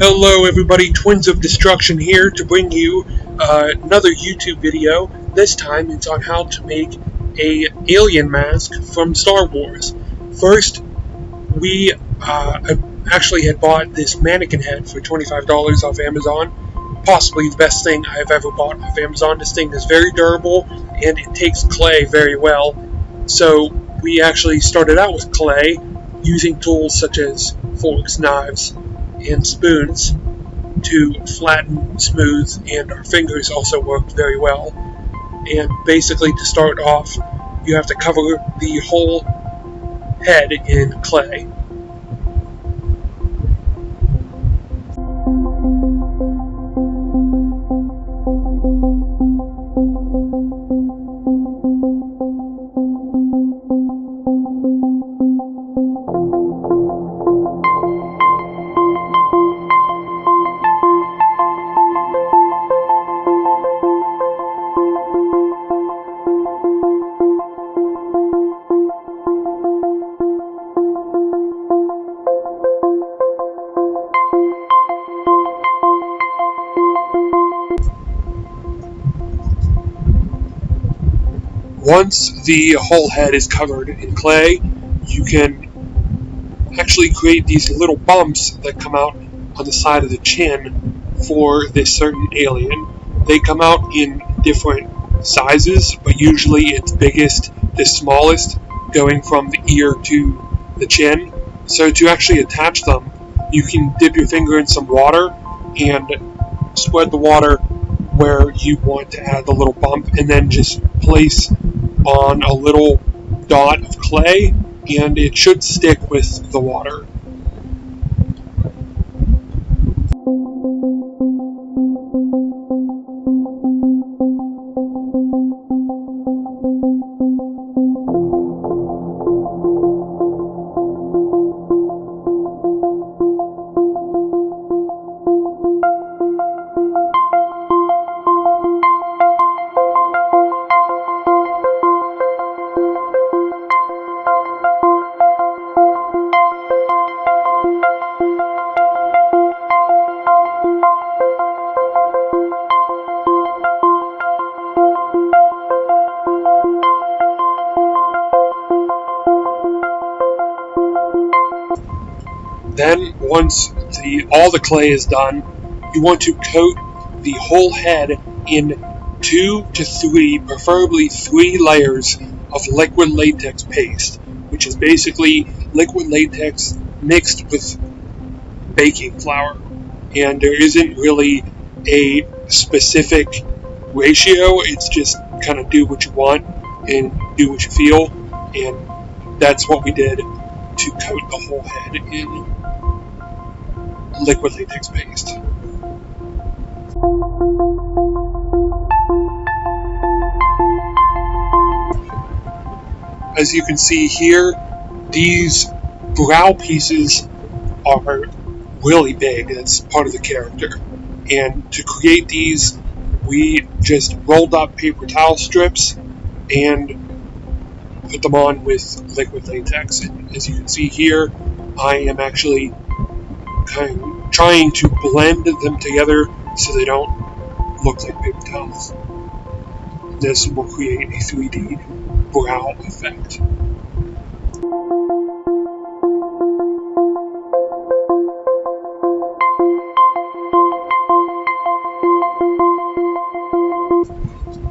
Hello everybody, Twins of Destruction here to bring you another YouTube video. This time it's on how to make a alien mask from Star Wars. First, we actually had bought this mannequin head for $25 off Amazon. Possibly the best thing I've ever bought off Amazon. This thing is very durable and it takes clay very well. So we actually started out with clay using tools such as forks, knives, and spoons to flatten, smooth, and our fingers also worked very well. And basically, to start off, you have to cover the whole head in clay. Once the whole head is covered in clay, you can actually create these little bumps that come out on the side of the chin for this certain alien. They come out in different sizes, but usually it's biggest to smallest, going from the ear to the chin. So to actually attach them, you can dip your finger in some water and spread the water where you want to add the little bump, and then just place on a little dot of clay, and it should stick with the water. Then, once all the clay is done, you want to coat the whole head in 2 to 3, preferably 3 layers of liquid latex paste, which is basically liquid latex mixed with baking flour. And there isn't really a specific ratio, it's just kind of do what you want and do what you feel, and that's what we did to coat the whole head in liquid latex paste. As you can see here, these brow pieces are really big. That's part of the character. And to create these, we just rolled up paper towel strips and put them on with liquid latex. And as you can see here, I am actually kind of trying to blend them together so they don't look like paper towels. This will create a 3D brow effect.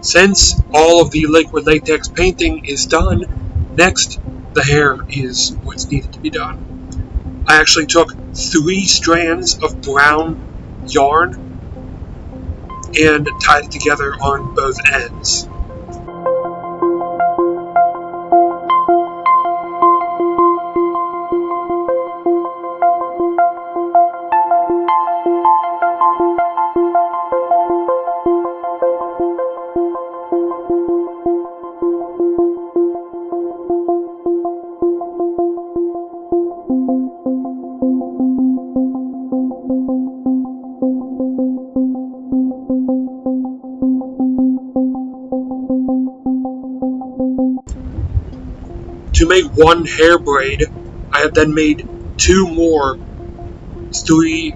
Since all of the liquid latex painting is done, next the hair is what's needed to be done. I actually took 3 strands of brown yarn and tied it together on both ends. To make one hair braid, I have then made 2 more 3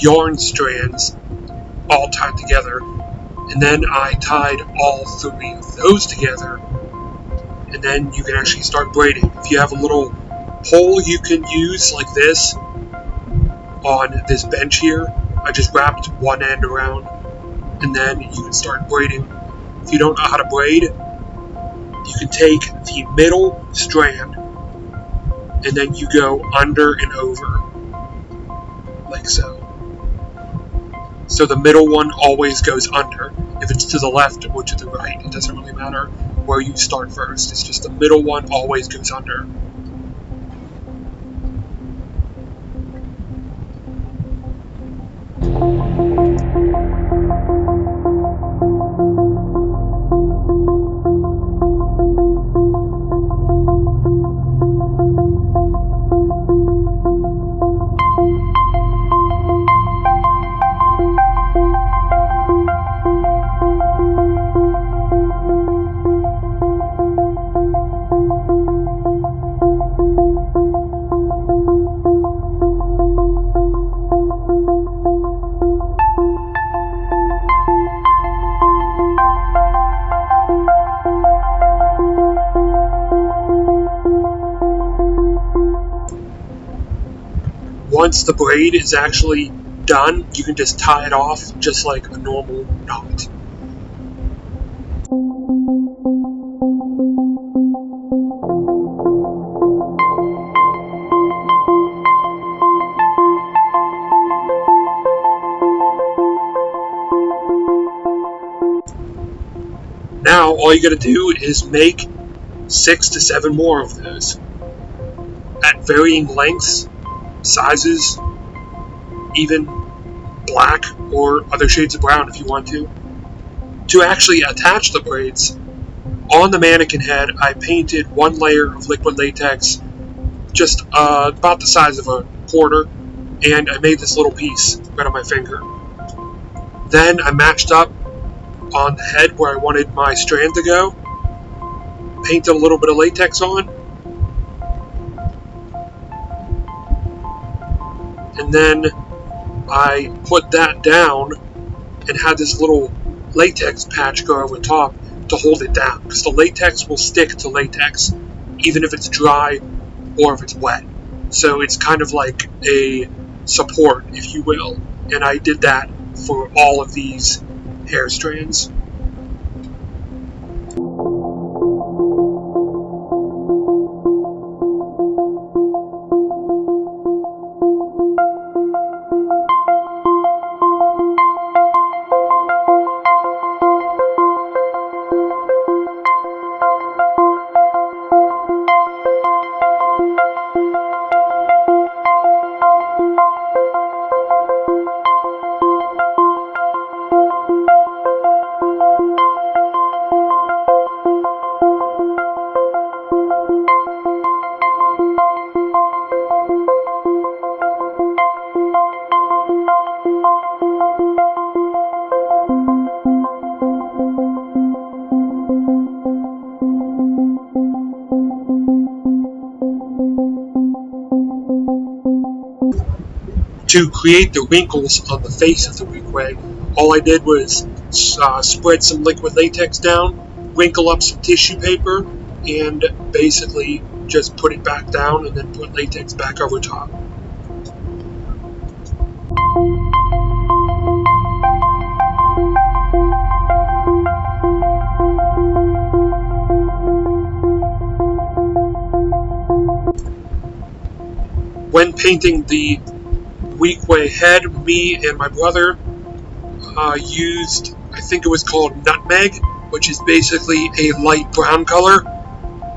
yarn strands all tied together, and then I tied all 3 of those together, and then you can actually start braiding. If you have a little pole you can use like this on this bench here, I just wrapped one end around, and then you can start braiding. If you don't know how to braid, you can take the middle strand and then you go under and over, like so. So the middle one always goes under. If it's to the left or to the right, it doesn't really matter where you start first. It's just the middle one always goes under. Once the braid is actually done, you can just tie it off just like a normal knot. Now all you gotta do is make 6 to 7 more of those at varying lengths, sizes, even black or other shades of brown if you want to. To actually attach the braids, on the mannequin head I painted 1 layer of liquid latex, just about the size of a quarter, and I made this little piece right on my finger. Then I matched up on the head where I wanted my strand to go, painted a little bit of latex on, and then I put that down and had this little latex patch go over top to hold it down, because the latex will stick to latex even if it's dry or if it's wet. So it's kind of like a support, if you will, and I did that for all of these hair strands. To create the wrinkles on the face of the Weequay, all I did was spread some liquid latex down, wrinkle up some tissue paper, and basically just put it back down and then put latex back over top. When painting the Weequay head, me and my brother used, I think it was called nutmeg, which is basically a light brown color,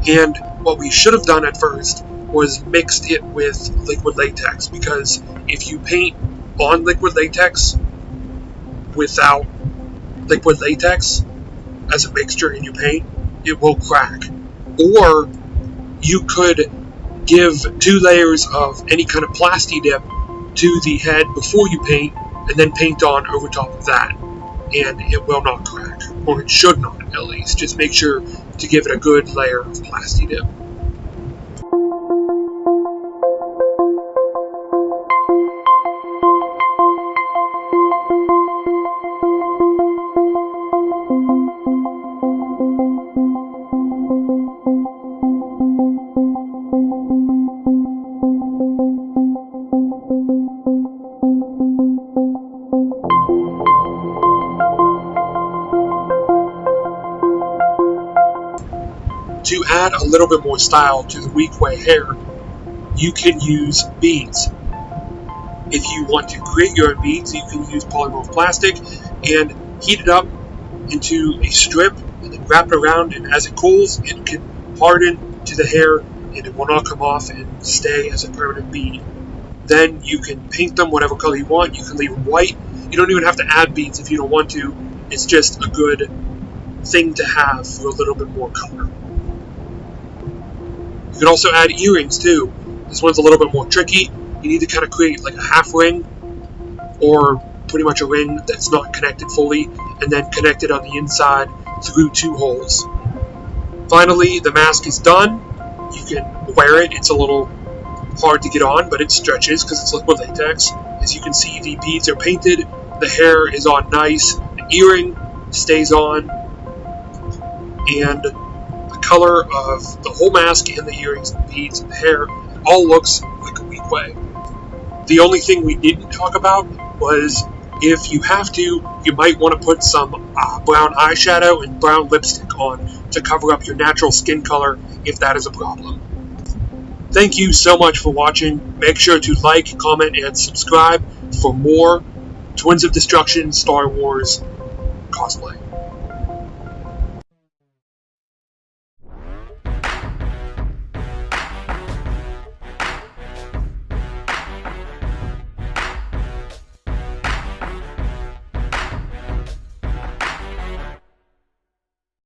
and what we should have done at first was mixed it with liquid latex, because if you paint on liquid latex without liquid latex as a mixture in your paint, it will crack. Or you could give 2 layers of any kind of plasti dip to the head before you paint, and then paint on over top of that, and it will not crack, or it should not at least. Just make sure to give it a good layer of plasti dip. To add a little bit more style to the Weequay hair, you can use beads. If you want to create your own beads, you can use polymorph plastic and heat it up into a strip and then wrap it around, and as it cools, it can harden to the hair and it will not come off and stay as a permanent bead. Then you can paint them whatever color you want. You can leave them white. You don't even have to add beads if you don't want to. It's just a good thing to have for a little bit more color. You can also add earrings too. This one's a little bit more tricky. You need to kind of create like a half ring, or pretty much a ring that's not connected fully, and then connect it on the inside through 2 holes. Finally, the mask is done. You can wear it. It's a little hard to get on, but it stretches because it's liquid latex. As you can see, the beads are painted, the hair is on nice, the earring stays on, and the color of the whole mask and the earrings and the beads and the hair all looks like a Weequay. The only thing we didn't talk about was, if you have to, you might want to put some brown eyeshadow and brown lipstick on to cover up your natural skin color if that is a problem. Thank you so much for watching. Make sure to like, comment, and subscribe for more Twins of Destruction Star Wars cosplay.